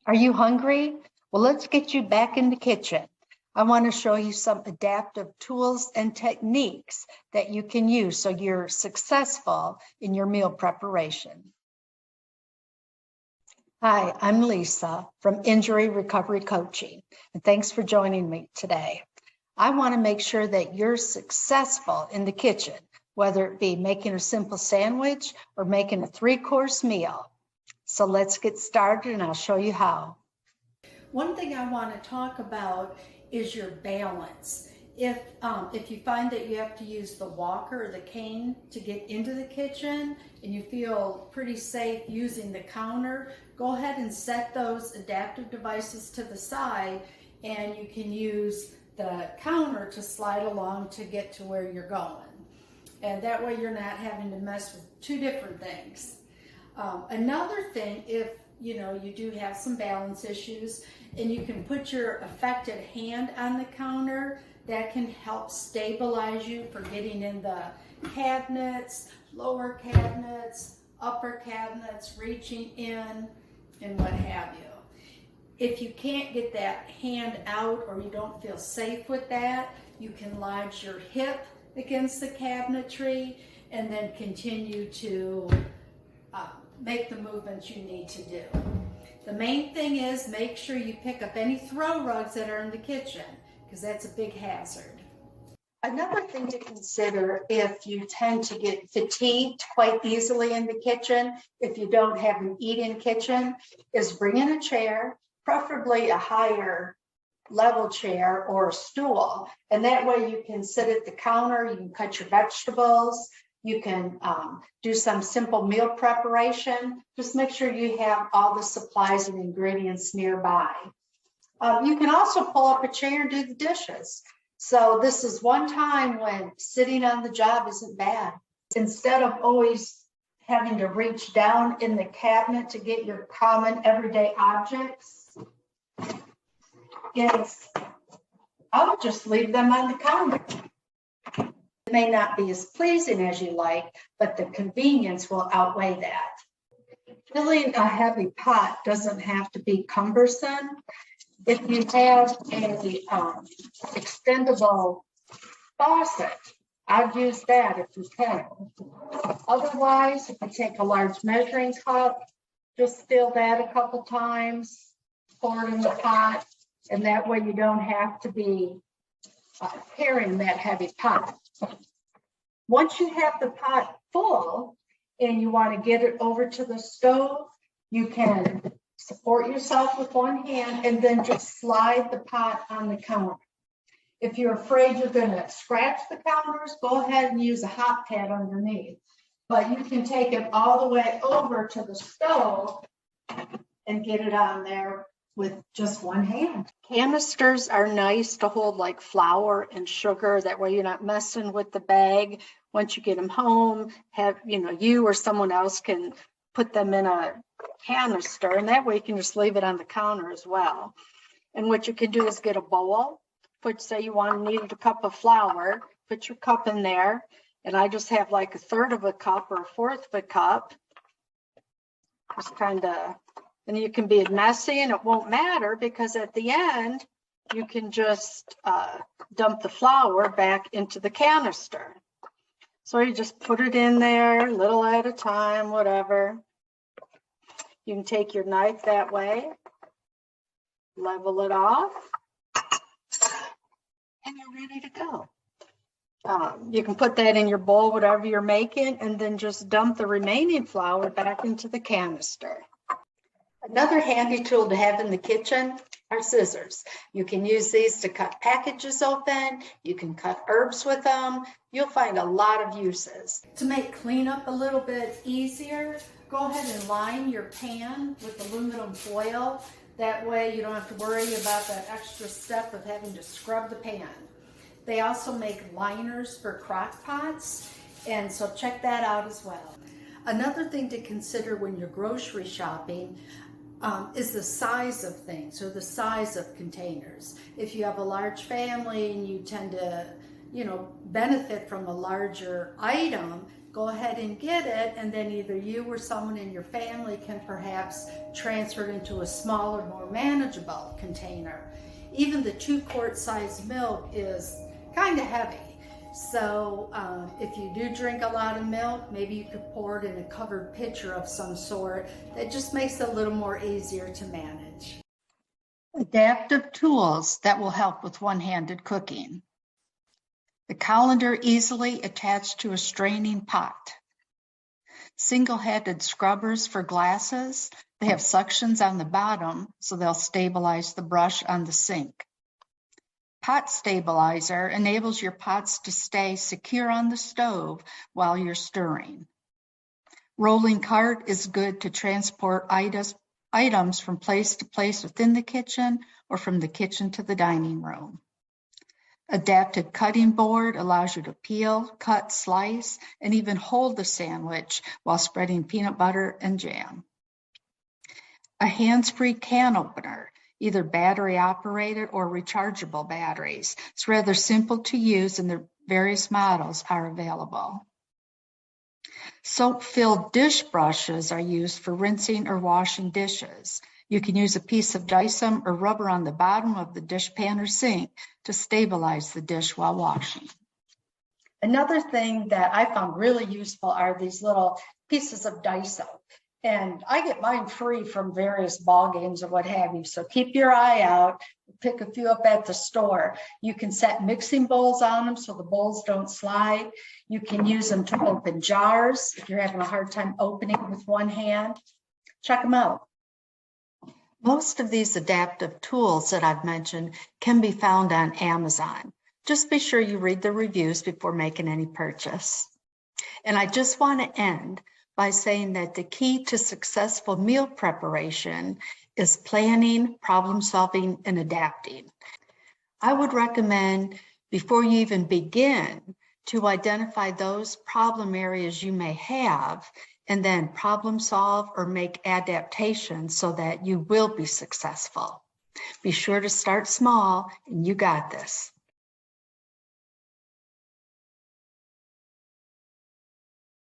Are you hungry? Well, let's get you back in the kitchen. I want to show you some adaptive tools and techniques that you can use so you're successful in your meal preparation. Hi, I'm Lisa from Injury Recovery Coaching, and thanks for joining me today. I want to make sure that you're successful in the kitchen, whether it be making a simple sandwich or making a 3-course meal. So let's get started and I'll show you how. One thing I want to talk about is your balance. If you find that you have to use the walker or the cane to get into the kitchen and you feel pretty safe using the counter, go ahead and set those adaptive devices to the side and you can use the counter to slide along to get to where you're going. And that way you're not having to mess with two different things. Another thing, if you do have some balance issues and you can put your affected hand on the counter, that can help stabilize you for getting in the cabinets, lower cabinets, upper cabinets, reaching in, and what have you. If you can't get that hand out or you don't feel safe with that, you can lodge your hip against the cabinetry and then continue to make the movements you need to do. The main thing is make sure you pick up any throw rugs that are in the kitchen, because that's a big hazard. Another thing to consider if you tend to get fatigued quite easily in the kitchen, if you don't have an eat-in kitchen, is bring in a chair, preferably a higher level chair or a stool, and that way you can sit at the counter, you can cut your vegetables, you can do some simple meal preparation. Just make sure you have all the supplies and ingredients nearby. You can also pull up a chair and do the dishes. So this is one time when sitting on the job isn't bad. Instead of always having to reach down in the cabinet to get your common everyday objects, I would just leave them on the counter. It may not be as pleasing as you like, but the convenience will outweigh that. Filling a heavy pot doesn't have to be cumbersome. If you have an extendable faucet, I'd use that if you can. Otherwise, if you take a large measuring cup, just fill that a couple times, pour it in the pot, and that way you don't have to be carrying that heavy pot. Once you have the pot full and you want to get it over to the stove, you can support yourself with one hand and then just slide the pot on the counter. If you're afraid you're going to scratch the counters, go ahead and use a hot pad underneath. But you can take it all the way over to the stove and get it on there with just one hand. Canisters are nice to hold like flour and sugar. That way you're not messing with the bag. Once you get them home, you or someone else can put them in a canister, and that way you can just leave it on the counter as well. And what you can do is get a bowl, say you needed a cup of flour, put your cup in there, and I just have like 1/3 of a cup or 1/4 of a cup. Just and you can be messy and it won't matter because at the end, you can just dump the flour back into the canister. So you just put it in there, little at a time, whatever. You can take your knife that way, level it off, and you're ready to go. You can put that in your bowl, whatever you're making, and then just dump the remaining flour back into the canister. Another handy tool to have in the kitchen are scissors. You can use these to cut packages open. You can cut herbs with them. You'll find a lot of uses. To make cleanup a little bit easier, go ahead and line your pan with aluminum foil. That way you don't have to worry about that extra step of having to scrub the pan. They also make liners for crock pots, and so check that out as well. Another thing to consider when you're grocery shopping is the size of things or the size of containers. If you have a large family and you tend to, benefit from a larger item, go ahead and get it, and then either you or someone in your family can perhaps transfer it into a smaller, more manageable container. Even the 2-quart size milk is kind of heavy. So if you do drink a lot of milk, maybe you could pour it in a covered pitcher of some sort. That just makes it a little more easier to manage. Adaptive tools that will help with one-handed cooking. The colander easily attached to a straining pot. Single-handed scrubbers for glasses. They have suctions on the bottom, so they'll stabilize the brush on the sink. Pot stabilizer enables your pots to stay secure on the stove while you're stirring. Rolling cart is good to transport items from place to place within the kitchen or from the kitchen to the dining room. Adaptive cutting board allows you to peel, cut, slice, and even hold the sandwich while spreading peanut butter and jam. A hands-free can opener, either battery operated or rechargeable batteries. It's rather simple to use and the various models are available. Soap-filled dish brushes are used for rinsing or washing dishes. You can use a piece of Dyson or rubber on the bottom of the dishpan or sink to stabilize the dish while washing. Another thing that I found really useful are these little pieces of Dyson. And I get mine free from various ball games or what have you. So keep your eye out, pick a few up at the store. You can set mixing bowls on them so the bowls don't slide. You can use them to open jars if you're having a hard time opening with one hand. Check them out. Most of these adaptive tools that I've mentioned can be found on Amazon. Just be sure you read the reviews before making any purchase. And I just want to end by saying that the key to successful meal preparation is planning, problem solving, and adapting. I would recommend, before you even begin, to identify those problem areas you may have and then problem solve or make adaptations so that you will be successful. Be sure to start small, and you got this.